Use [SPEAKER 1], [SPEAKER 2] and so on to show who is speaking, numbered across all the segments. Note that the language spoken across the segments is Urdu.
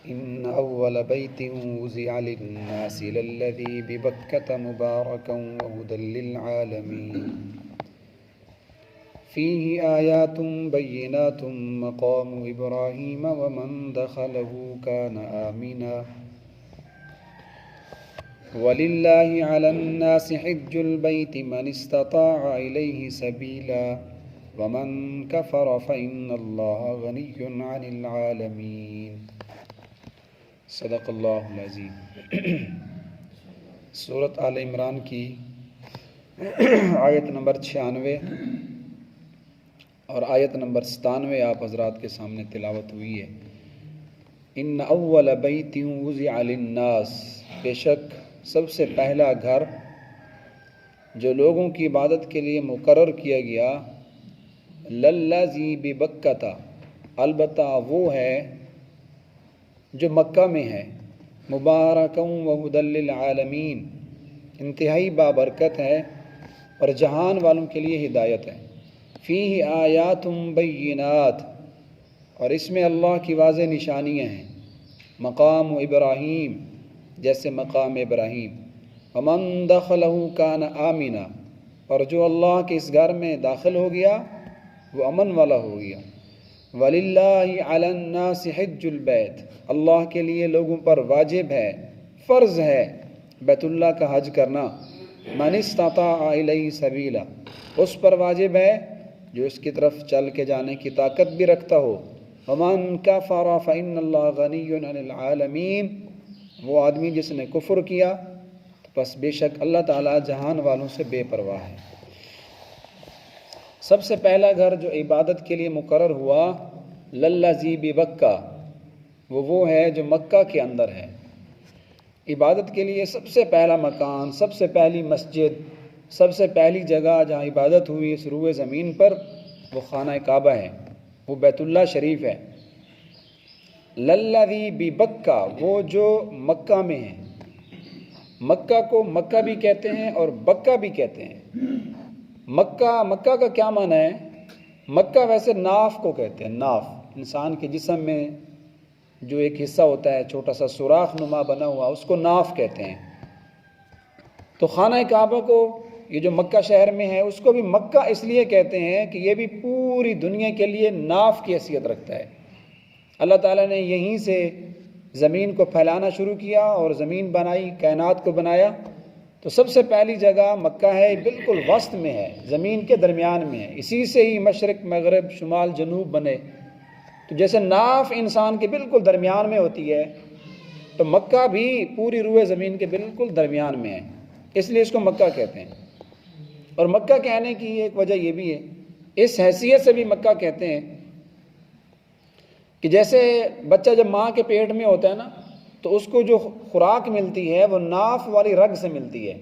[SPEAKER 1] إن أول بيت وزع للناس للذي ببكة مباركا وهدى للعالمين فيه آيات بينات مقام إبراهيم ومن دخله كان آمنا ولله على الناس حج البيت من استطاع إليه سبيلا ومن كفر فإن الله غني عن العالمين صدق اللہ العظیم۔ سورۃ آل عمران کی آیت نمبر 96 اور آیت نمبر 97 آپ حضرات کے سامنے تلاوت ہوئی ہے۔ ان اول بیت وضع للناس، بے شک سب سے پہلا گھر جو لوگوں کی عبادت کے لیے مقرر کیا گیا، للذی ببکہ، البتہ وہ ہے جو مکہ میں ہے، مبارکا وہدی للعالمین، انتہائی بابرکت ہے اور جہان والوں کے لیے ہدایت ہے۔ فیہ آیات بینات، اور اس میں اللہ کی واضح نشانیاں ہیں۔ مقام ابراہیم، جیسے مقام ابراہیم، ومن دخلہ کان آمنا، اور جو اللہ کے اس گھر میں داخل ہو گیا وہ امن والا ہو گیا۔ وَلِلَّهِ عَلَى النَّاسِ حِجُّ الْبَيْتِ، اللہ کے لیے لوگوں پر واجب ہے، فرض ہے بیت اللہ کا حج کرنا۔ مَنِ اسْتَطَاعَ إِلَيْهِ سَبِيلًا، اس پر واجب ہے جو اس کی طرف چل کے جانے کی طاقت بھی رکھتا ہو۔ وَمَنْ كَفَرَ فَإِنَّ اللَّهَ غَنِيٌّ عَنِ الْعَالَمِينَ، وہ آدمی جس نے کفر کیا بس بے شک اللہ تعالیٰ جہان والوں سے بے پرواہ ہے۔ سب سے پہلا گھر جو عبادت کے لیے مقرر ہوا، للذی ببکہ، وہ ہے جو مکہ کے اندر ہے۔ عبادت کے لیے سب سے پہلا مکان، سب سے پہلی مسجد، سب سے پہلی جگہ جہاں عبادت ہوئی اس روئے زمین پر، وہ خانہ کعبہ ہے، وہ بیت اللہ شریف ہے۔ للذی ببکہ، وہ جو مکہ میں ہے۔ مکہ کو مکہ بھی کہتے ہیں اور بکہ بھی کہتے ہیں۔ مکہ کا کیا معنی ہے؟ مکہ ویسے ناف کو کہتے ہیں، ناف، انسان کے جسم میں جو ایک حصہ ہوتا ہے چھوٹا سا سوراخ نما بنا ہوا، اس کو ناف کہتے ہیں۔ تو خانہ کعبہ کو، یہ جو مکہ شہر میں ہے، اس کو بھی مکہ اس لیے کہتے ہیں کہ یہ بھی پوری دنیا کے لیے ناف کی حیثیت رکھتا ہے۔ اللہ تعالیٰ نے یہیں سے زمین کو پھیلانا شروع کیا اور زمین بنائی، کائنات کو بنایا۔ تو سب سے پہلی جگہ مکہ ہے، بالکل وسط میں ہے، زمین کے درمیان میں ہے، اسی سے ہی مشرق مغرب شمال جنوب بنے۔ تو جیسے ناف انسان کے بالکل درمیان میں ہوتی ہے، تو مکہ بھی پوری روئے زمین کے بالکل درمیان میں ہے، اس لیے اس کو مکہ کہتے ہیں۔ اور مکہ کہنے کی ایک وجہ یہ بھی ہے، اس حیثیت سے بھی مکہ کہتے ہیں کہ جیسے بچہ جب ماں کے پیٹ میں ہوتا ہے نا، تو اس کو جو خوراک ملتی ہے وہ ناف والی رگ سے ملتی ہے۔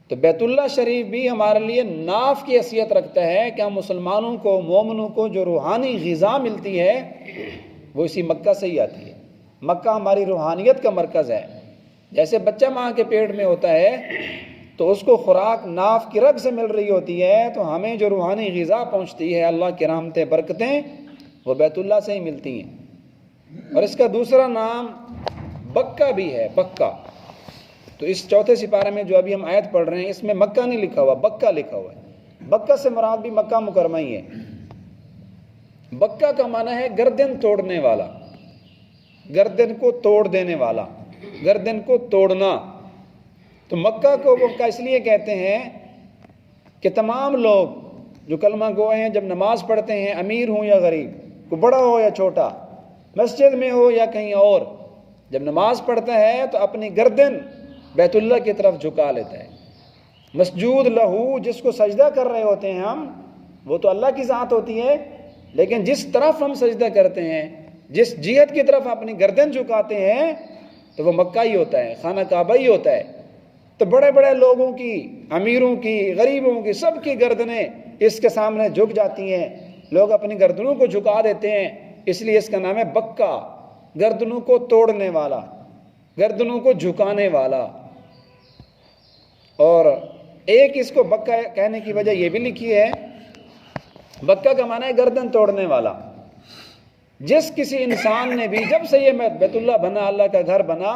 [SPEAKER 1] تو بیت اللہ شریف بھی ہمارے لیے ناف کی حیثیت رکھتا ہے کہ ہم مسلمانوں کو، مومنوں کو جو روحانی غذا ملتی ہے وہ اسی مکہ سے ہی آتی ہے۔ مکہ ہماری روحانیت کا مرکز ہے۔ جیسے بچہ ماں کے پیٹ میں ہوتا ہے تو اس کو خوراک ناف کی رگ سے مل رہی ہوتی ہے، تو ہمیں جو روحانی غذا پہنچتی ہے، اللہ کی رحمتیں برکتیں، وہ بیت اللہ سے ہی ملتی ہیں۔ اور اس کا دوسرا نام بکہ بھی ہے، بکہ۔ تو اس چوتھے سپارے میں جو ابھی ہم آیت پڑھ رہے ہیں، اس میں مکہ نہیں لکھا ہوا، بکہ لکھا ہوا ہے۔ بکہ سے مراد بھی مکہ مکرمہ ہی ہے۔ بکہ کا معنی ہے گردن توڑنے والا، گردن کو توڑ دینے والا، گردن کو توڑنا۔ تو مکہ کو مکہ اس لیے کہتے ہیں کہ تمام لوگ جو کلمہ گو ہیں جب نماز پڑھتے ہیں، امیر ہوں یا غریب، کوئی بڑا ہو یا چھوٹا، مسجد میں ہو یا کہیں اور، جب نماز پڑھتا ہے تو اپنی گردن بیت اللہ کی طرف جھکا لیتا ہے۔ مسجود لہو، جس کو سجدہ کر رہے ہوتے ہیں ہم، وہ تو اللہ کی ذات ہوتی ہے، لیکن جس طرف ہم سجدہ کرتے ہیں، جس جہت کی طرف اپنی گردن جھکاتے ہیں، تو وہ مکہ ہی ہوتا ہے، خانہ کعبہ ہی ہوتا ہے۔ تو بڑے بڑے لوگوں کی، امیروں کی، غریبوں کی، سب کی گردنیں اس کے سامنے جھک جاتی ہیں۔ لوگ اپنی گردنوں کو جھکا دیتے ہیں، اس لیے اس کا نام ہے بکہ، گردنوں کو توڑنے والا، گردنوں کو جھکانے والا۔ اور ایک اس کو بکہ کہنے کی وجہ یہ بھی لکھی ہے، بکہ کا معنی ہے گردن توڑنے والا۔ جس کسی انسان نے بھی جب سے یہ بیت اللہ بنا، اللہ کا گھر بنا،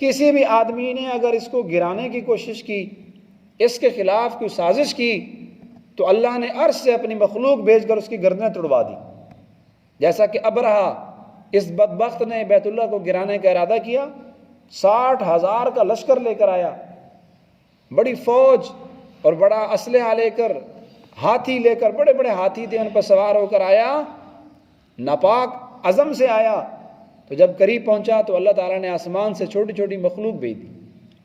[SPEAKER 1] کسی بھی آدمی نے اگر اس کو گرانے کی کوشش کی، اس کے خلاف کوئی سازش کی، تو اللہ نے عرش سے اپنی مخلوق بھیج کر اس کی گردنیں توڑوا دی. جیسا کہ ابرہا اس بدبخت نے بیت اللہ کو گرانے کا ارادہ کیا، 60,000 کا لشکر لے کر آیا، بڑی فوج اور بڑا اسلحہ لے کر، ہاتھی لے کر، بڑے بڑے ہاتھی تھے، ان پر سوار ہو کر آیا، ناپاک عزم سے آیا. تو جب قریب پہنچا تو اللہ تعالیٰ نے آسمان سے چھوٹی چھوٹی مخلوق بھیج دی،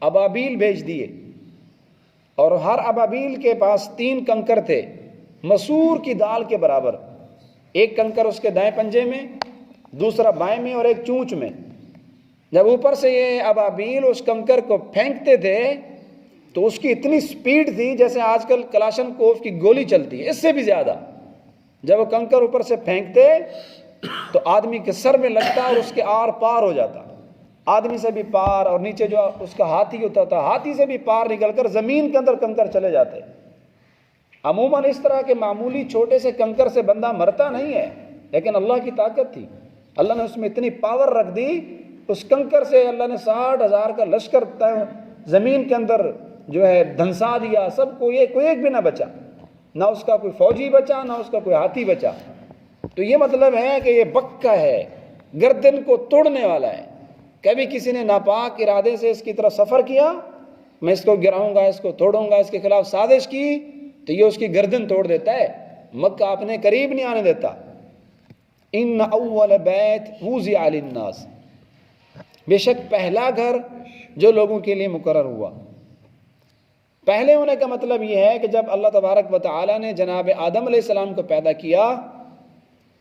[SPEAKER 1] ابابیل بھیج دیے، اور ہر ابابیل کے پاس 3 کنکر تھے مسور کی دال کے برابر. ایک کنکر اس کے دائیں پنجے میں، دوسرا بائیں میں، اور ایک چونچ میں. جب اوپر سے یہ ابابیل اس کنکر کو پھینکتے تھے تو اس کی اتنی سپیڈ تھی جیسے آج کل کلاشن کوف کی گولی چلتی ہے، اس سے بھی زیادہ. جب وہ کنکر اوپر سے پھینکتے تو آدمی کے سر میں لگتا اور اس کے آر پار ہو جاتا، آدمی سے بھی پار، اور نیچے جو اس کا ہاتھی ہوتا تھا، ہاتھی سے بھی پار نکل کر زمین کے اندر کنکر چلے جاتے. عموماً اس طرح کے معمولی چھوٹے سے کنکر سے بندہ مرتا نہیں ہے، لیکن اللہ کی طاقت تھی، اللہ نے اس میں اتنی پاور رکھ دی، اس کنکر سے اللہ نے 60,000 کا لشکر زمین کے اندر جو ہے دھنسا دیا. سب کو کوئی ایک بھی نہ بچا، نہ اس کا کوئی فوجی بچا، نہ اس کا کوئی ہاتھی بچا. تو یہ مطلب ہے کہ یہ بکا ہے، گردن کو توڑنے والا ہے. کبھی کسی نے ناپاک ارادے سے اس کی طرف سفر کیا، میں اس کو گراؤں گا، اس کو توڑوں گا، اس کے خلاف سازش کی، تو یہ اس کی گردن توڑ دیتا ہے، مکہ اپنے قریب نہیں آنے دیتا. ان اول بیت وضع للناس، بے شک پہلا گھر جو لوگوں کے لیے مقرر ہوا. پہلے ہونے کا مطلب یہ ہے کہ جب اللہ تبارک و تعالی نے جناب آدم علیہ السلام کو پیدا کیا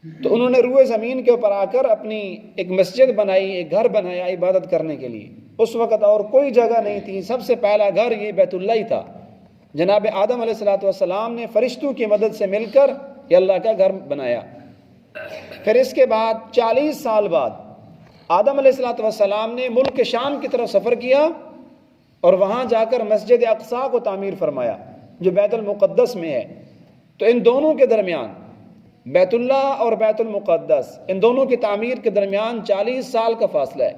[SPEAKER 1] تو انہوں نے روئے زمین کے اوپر آ کر اپنی ایک مسجد بنائی، ایک گھر بنایا عبادت کرنے کے لیے. اس وقت اور کوئی جگہ نہیں تھی، سب سے پہلا گھر یہ بیت اللہ ہی تھا. جناب آدم علیہ السلام نے فرشتوں کی مدد سے مل کر یہ اللہ کا گھر بنایا. پھر اس کے بعد 40 سال بعد آدم علیہ السلام نے ملک شام کی طرف سفر کیا اور وہاں جا کر مسجد اقصیٰ کو تعمیر فرمایا جو بیت المقدس میں ہے. تو ان دونوں کے درمیان، بیت اللہ اور بیت المقدس، ان دونوں کی تعمیر کے درمیان 40 سال کا فاصلہ ہے.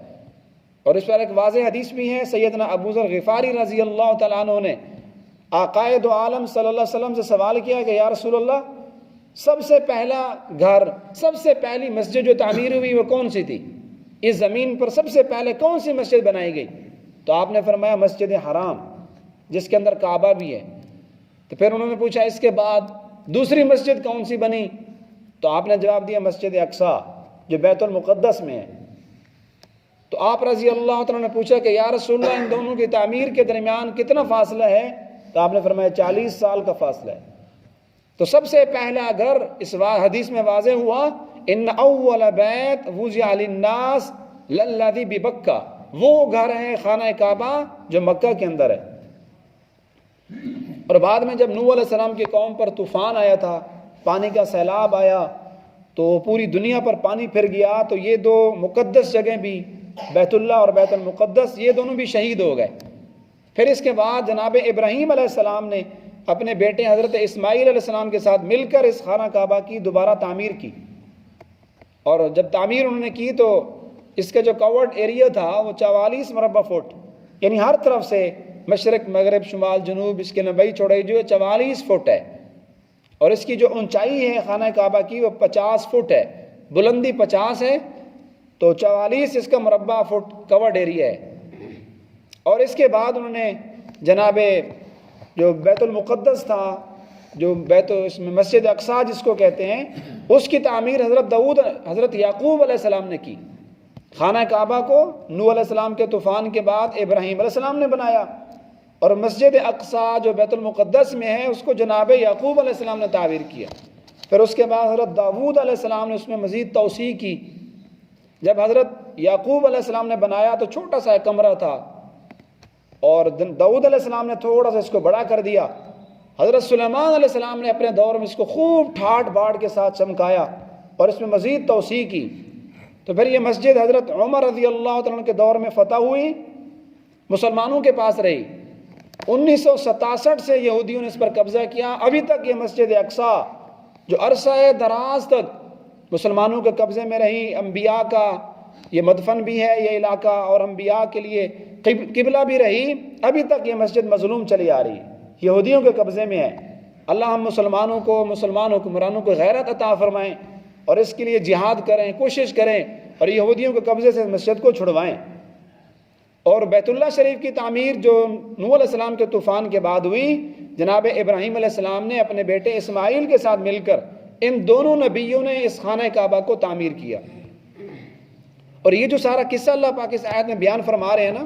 [SPEAKER 1] اور اس پر ایک واضح حدیث بھی ہے. سیدنا ابو ذر غفاری رضی اللہ تعالیٰ عنہ نے آقائے دو عالم صلی اللہ علیہ وسلم سے سوال کیا کہ یا رسول اللہ، سب سے پہلا گھر، سب سے پہلی مسجد جو تعمیر ہوئی وہ کون سی تھی؟ اس زمین پر سب سے پہلے کون سی مسجد بنائی گئی؟ تو آپ نے فرمایا مسجد حرام، جس کے اندر کعبہ بھی ہے. تو پھر انہوں نے پوچھا اس کے بعد دوسری مسجد کون سی بنی؟ تو آپ نے جواب دیا مسجد اقصیٰ جو بیت المقدس میں ہے. تو آپ رضی اللہ عنہ نے پوچھا کہ یا رسول اللہ، ان دونوں کی تعمیر کے درمیان کتنا فاصلہ ہے؟ تو آپ نے فرمایا 40 سال کا فاصلہ ہے. تو سب سے پہلا گھر اس حدیث میں واضح ہوا، ان اول بیت وضع للناس للذی ببکہ، وہ گھر ہے خانہ کعبہ جو مکہ کے اندر ہے. اور بعد میں جب نوح علیہ السلام کی قوم پر طوفان آیا تھا، پانی کا سیلاب آیا تو پوری دنیا پر پانی پھر گیا، تو یہ 2 مقدس جگہیں بھی، بیت اللہ اور بیت المقدس، یہ دونوں بھی شہید ہو گئے. پھر اس کے بعد جناب ابراہیم علیہ السلام نے اپنے بیٹے حضرت اسماعیل علیہ السلام کے ساتھ مل کر اس خانہ کعبہ کی دوبارہ تعمیر کی. اور جب تعمیر انہوں نے کی تو اس کا جو کورڈ ایریا تھا وہ 44 مربع فٹ، یعنی ہر طرف سے مشرق مغرب شمال جنوب اس کے نبی چوڑائی جو ہے 44 فٹ ہے. اور اس کی جو اونچائی ہے خانہ کعبہ کی وہ 50 فٹ ہے، بلندی 50 ہے، تو 44 اس کا مربع فٹ کورڈ ایریا ہے. اور اس کے بعد انہوں نے جناب جو بیت المقدس تھا، جو اس میں مسجد اقصیٰ جس کو کہتے ہیں، اس کی تعمیر حضرت یعقوب علیہ السلام نے کی. خانہ کعبہ کو نوح علیہ السلام کے طوفان کے بعد ابراہیم علیہ السلام نے بنایا، اور مسجد اقصیٰ جو بیت المقدس میں ہے اس کو جناب یعقوب علیہ السلام نے تعمیر کیا. پھر اس کے بعد حضرت داؤد علیہ السلام نے اس میں مزید توسیع کی. جب حضرت یعقوب علیہ السلام نے بنایا تو چھوٹا سا ایک کمرہ تھا، اور داؤد علیہ السلام نے تھوڑا سا اس کو بڑا کر دیا. حضرت سلیمان علیہ السلام نے اپنے دور میں اس کو خوب ٹھاٹ باڑ کے ساتھ چمکایا اور اس میں مزید توسیع کی. تو پھر یہ مسجد حضرت عمر رضی اللہ عنہ کے دور میں فتح ہوئی، مسلمانوں کے پاس رہی. 1967 سے یہودیوں نے اس پر قبضہ کیا. ابھی تک یہ مسجد اقصیٰ جو عرصہ دراز تک مسلمانوں کے قبضے میں رہی، انبیاء کا یہ مدفن بھی ہے یہ علاقہ، اور انبیاء کے لیے قبلہ بھی رہی، ابھی تک یہ مسجد مظلوم چلی آ رہی ہے، یہودیوں کے قبضے میں ہے۔ اللہ ہم مسلمانوں کو، مسلمان حکمرانوں کو غیرت عطا فرمائیں اور اس کے لیے جہاد کریں، کوشش کریں اور یہودیوں کے قبضے سے مسجد کو چھڑوائیں۔ اور بیت اللہ شریف کی تعمیر جو نوح علیہ السلام کے طوفان کے بعد ہوئی، جناب ابراہیم علیہ السلام نے اپنے بیٹے اسماعیل کے ساتھ مل کر ان دونوں نبیوں نے اس خانہ کعبہ کو تعمیر کیا۔ اور یہ جو سارا قصہ اللہ پاک اس آیت میں بیان فرما رہے ہیں نا،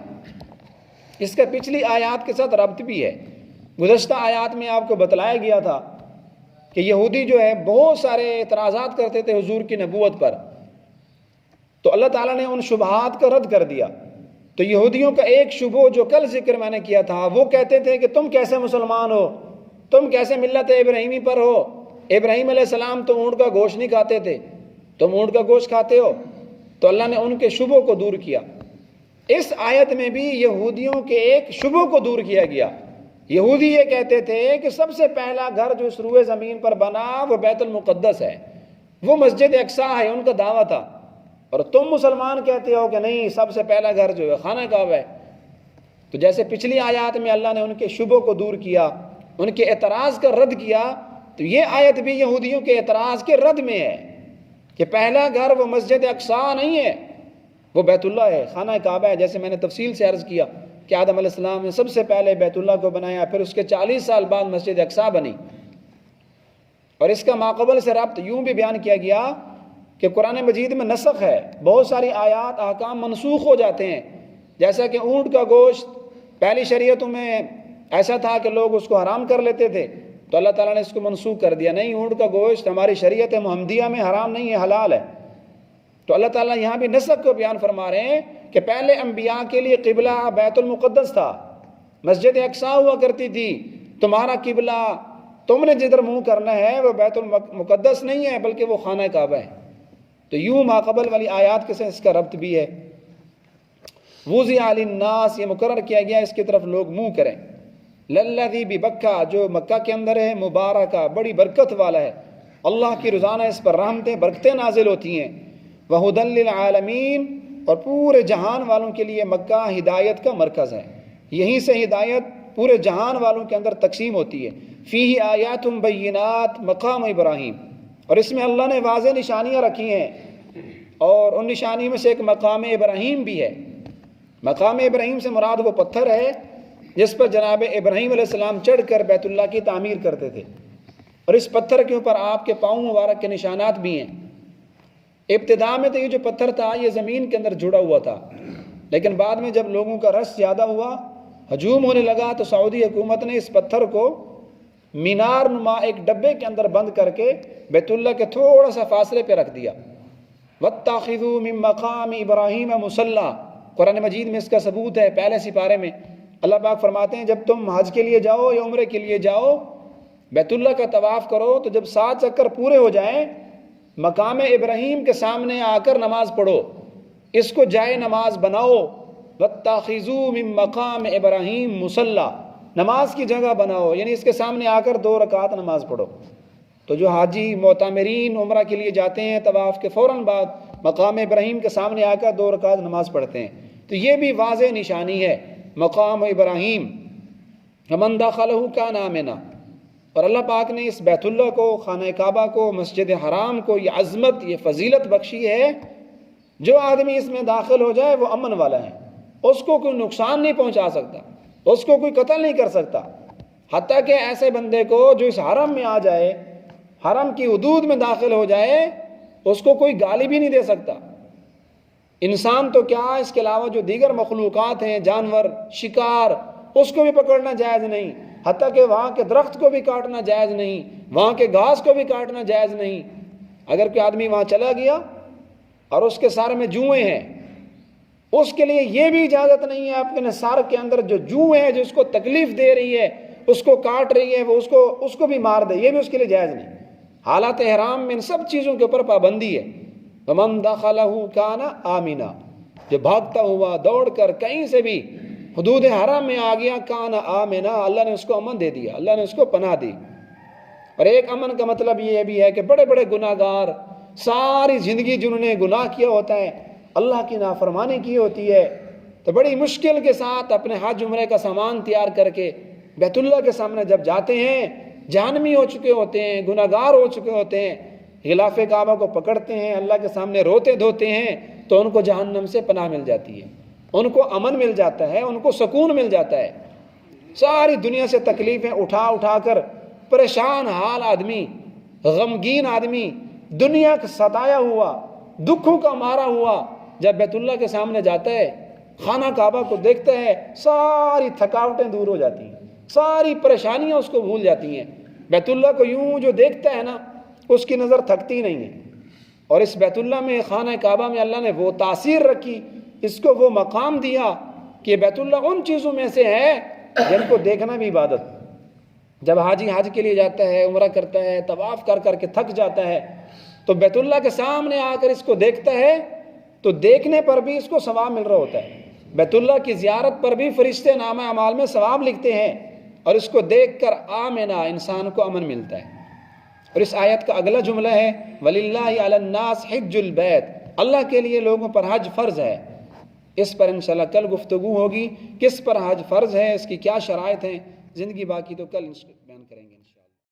[SPEAKER 1] اس کا پچھلی آیات کے ساتھ ربط بھی ہے۔ گزشتہ آیات میں آپ کو بتلایا گیا تھا کہ یہودی جو ہے بہت سارے اعتراضات کرتے تھے حضور کی نبوت پر، تو اللہ تعالیٰ نے ان شبہات کو رد کر دیا۔ تو یہودیوں کا ایک شبہ جو کل ذکر میں نے کیا تھا، وہ کہتے تھے کہ تم کیسے مسلمان ہو، تم کیسے ملت ابراہیمی پر ہو، ابراہیم علیہ السلام تو اونٹ کا گوشت نہیں کھاتے تھے، تم اونٹ کا گوشت کھاتے ہو۔ تو اللہ نے ان کے شبہوں کو دور کیا۔ اس آیت میں بھی یہودیوں کے ایک شبہ کو دور کیا گیا۔ یہودی یہ کہتے تھے کہ سب سے پہلا گھر جو اس روئے زمین پر بنا وہ بیت المقدس ہے، وہ مسجد اقصیٰ ہے، ان کا دعویٰ تھا۔ اور تم مسلمان کہتے ہو کہ نہیں، سب سے پہلا گھر جو ہے خانہ کعبہ ہے۔ تو جیسے پچھلی آیات میں اللہ نے ان کے شبہوں کو دور کیا، ان کے اعتراض کا رد کیا، تو یہ آیت بھی یہودیوں کے اعتراض کے رد میں ہے کہ پہلا گھر وہ مسجد اقصیٰ نہیں ہے، وہ بیت اللہ ہے، خانہ کعبہ ہے۔ جیسے میں نے تفصیل سے عرض کیا کہ آدم علیہ السلام نے سب سے پہلے بیت اللہ کو بنایا، پھر اس کے 40 سال بعد مسجد اقصیٰ بنی۔ اور اس کا ماقبل سے ربط یوں بھی بیان کیا گیا کہ قرآن مجید میں نسخ ہے، بہت ساری آیات احکام منسوخ ہو جاتے ہیں۔ جیسا کہ اونٹ کا گوشت پہلی شریعتوں میں ایسا تھا کہ لوگ اس کو حرام کر لیتے تھے، تو اللہ تعالیٰ نے اس کو منسوخ کر دیا، نہیں، اونٹ کا گوشت ہماری شریعت محمدیہ میں حرام نہیں ہے، حلال ہے۔ تو اللہ تعالیٰ یہاں بھی نسخ کو بیان فرما رہے ہیں کہ پہلے انبیاء کے لیے قبلہ بیت المقدس تھا، مسجد اقصیٰ ہوا کرتی تھی، تمہارا قبلہ تم نے جدھر منہ کرنا ہے وہ بیت المقدس نہیں ہے بلکہ وہ خانہ کعبہ ہے۔ تو یوں ماقبل والی آیات کے ساتھ اس کا ربط بھی ہے۔ وُضِعَ لِلنَّاسِ یہ مقرر کیا گیا اس کی طرف لوگ منہ کریں۔ لَلَّذِي بِبَکّہ جو مکہ کے اندر ہے، مبارکہ بڑی برکت والا ہے، اللہ کی روزانہ اس پر رحمتیں برکتیں نازل ہوتی ہیں۔ وَهُدًى لِلْعَالَمِينَ اور پورے جہان والوں کے لیے مکہ ہدایت کا مرکز ہے، یہیں سے ہدایت پورے جہان والوں کے اندر تقسیم ہوتی ہے۔ فِيهِ آیاتٌ بَيِّنَاتٌ مقام ابراہیم، اور اس میں اللہ نے واضح نشانیاں رکھی ہیں، اور ان نشانی میں سے ایک مقام ابراہیم بھی ہے۔ مقام ابراہیم سے مراد وہ پتھر ہے جس پر جناب ابراہیم علیہ السلام چڑھ کر بیت اللہ کی تعمیر کرتے تھے، اور اس پتھر کے اوپر آپ کے پاؤں مبارک کے نشانات بھی ہیں۔ ابتداء میں تو یہ جو پتھر تھا یہ زمین کے اندر جڑا ہوا تھا، لیکن بعد میں جب لوگوں کا رش زیادہ ہوا، ہجوم ہونے لگا، تو سعودی حکومت نے اس پتھر کو مینار نما ایک ڈبے کے اندر بند کر کے بیت اللہ کے تھوڑا سا فاصلے پہ رکھ دیا۔ وَاتَّخِذُوا مِن مَّقَامِ إِبْرَاهِيمَ مُصَلًّى، قرآن مجید میں اس کا ثبوت ہے۔ پہلے سپارے میں اللہ پاک فرماتے ہیں جب تم حج کے لیے جاؤ یا عمرے کے لیے جاؤ، بیت اللہ کا طواف کرو، تو جب 7 چکر پورے ہو جائیں، مقام ابراہیم کے سامنے آ کر نماز پڑھو، اس کو جائے نماز بناؤ۔ وَاتَّخِذُوا مِن مَّقَامِ إِبْرَاهِيمَ مُصَلًّى، نماز کی جگہ بناؤ، یعنی اس کے سامنے آ کر 2 رکعت نماز پڑھو۔ تو جو حاجی معتمرین عمرہ کے لیے جاتے ہیں، طواف کے فوراً بعد مقام ابراہیم کے سامنے آ کر 2 رکعت نماز پڑھتے ہیں۔ تو یہ بھی واضح نشانی ہے مقام ابراہیم۔ وَمَن دَخَلَهُ كَانَ آمِنًا، اور اللہ پاک نے اس بیت اللہ کو، خانہ کعبہ کو، مسجد حرام کو یہ عظمت، یہ فضیلت بخشی ہے، جو آدمی اس میں داخل ہو جائے وہ امن والا ہے، اس کو کوئی نقصان نہیں پہنچا سکتا، اس کو کوئی قتل نہیں کر سکتا۔ حتیٰ کہ ایسے بندے کو جو اس حرم میں آ جائے، حرم کی حدود میں داخل ہو جائے، اس کو کوئی گالی بھی نہیں دے سکتا۔ انسان تو کیا، اس کے علاوہ جو دیگر مخلوقات ہیں، جانور، شکار، اس کو بھی پکڑنا جائز نہیں، حتیٰ کہ وہاں کے درخت کو بھی کاٹنا جائز نہیں، وہاں کے گھاس کو بھی کاٹنا جائز نہیں۔ اگر کوئی آدمی وہاں چلا گیا اور اس کے سر میں جوئیں ہیں، اس کے لیے یہ بھی اجازت نہیں ہے اپنے سر کے اندر جو جوئیں ہے، جو اس کو تکلیف دے رہی ہے، اس کو کاٹ رہی ہے، وہ اس کو بھی مار دے، یہ بھی اس کے لیے جائز نہیں۔ حالات احرام میں ان سب چیزوں کے اوپر پابندی ہے۔ وَمَن دَخَلَهُ كَانَ آمِنًا، جو بھاگتا ہوا دوڑ کر کہیں سے بھی حدود حرم میں آ گیا، کان آمنا، اللہ نے اس کو امن دے دیا، اللہ نے اس کو پناہ دی۔ اور ایک امن کا مطلب یہ بھی ہے کہ بڑے بڑے گناہ گار ساری زندگی جنہوں نے گناہ کیا ہوتا ہے، اللہ کی نافرمانی کی ہوتی ہے، تو بڑی مشکل کے ساتھ اپنے حج عمرے کا سامان تیار کر کے بیت اللہ کے سامنے جب جاتے ہیں، جہنمی ہو چکے ہوتے ہیں، گناہ گار ہو چکے ہوتے ہیں، غلاف کعبہ کو پکڑتے ہیں، اللہ کے سامنے روتے دھوتے ہیں، تو ان کو جہنم سے پناہ مل جاتی ہے، ان کو امن مل جاتا ہے، ان کو سکون مل جاتا ہے۔ ساری دنیا سے تکلیفیں اٹھا اٹھا کر پریشان حال آدمی، غمگین آدمی، دنیا کا ستایا ہوا، دکھوں کا مارا ہوا، جب بیت اللہ کے سامنے جاتا ہے، خانہ کعبہ کو دیکھتا ہے، ساری تھکاوٹیں دور ہو جاتی ہیں، ساری پریشانیاں اس کو بھول جاتی ہیں۔ بیت اللہ کو یوں جو دیکھتا ہے نا، اس کی نظر تھکتی نہیں ہے۔ اور اس بیت اللہ میں، خانہ کعبہ میں اللہ نے وہ تاثیر رکھی، اس کو وہ مقام دیا کہ بیت اللہ ان چیزوں میں سے ہے جن کو دیکھنا بھی عبادت۔ جب حاجی حج کے لیے جاتا ہے، عمرہ کرتا ہے، طواف کر کر کے تھک جاتا ہے، تو بیت اللہ کے سامنے آ کر اس کو دیکھتا ہے، تو دیکھنے پر بھی اس کو ثواب مل رہا ہوتا ہے۔ بیت اللہ کی زیارت پر بھی فرشتے نامہ اعمال میں ثواب لکھتے ہیں، اور اس کو دیکھ کر آمنا، انسان کو امن ملتا ہے۔ اور اس آیت کا اگلا جملہ ہے وَلِلَّهِ عَلَى النَّاسِ حِجُّ الْبَيْتِ، اللہ کے لیے لوگوں پر حج فرض ہے۔ اس پر انشاءاللہ کل گفتگو ہوگی، کس پر حج فرض ہے، اس کی کیا شرائط ہیں، زندگی باقی تو کل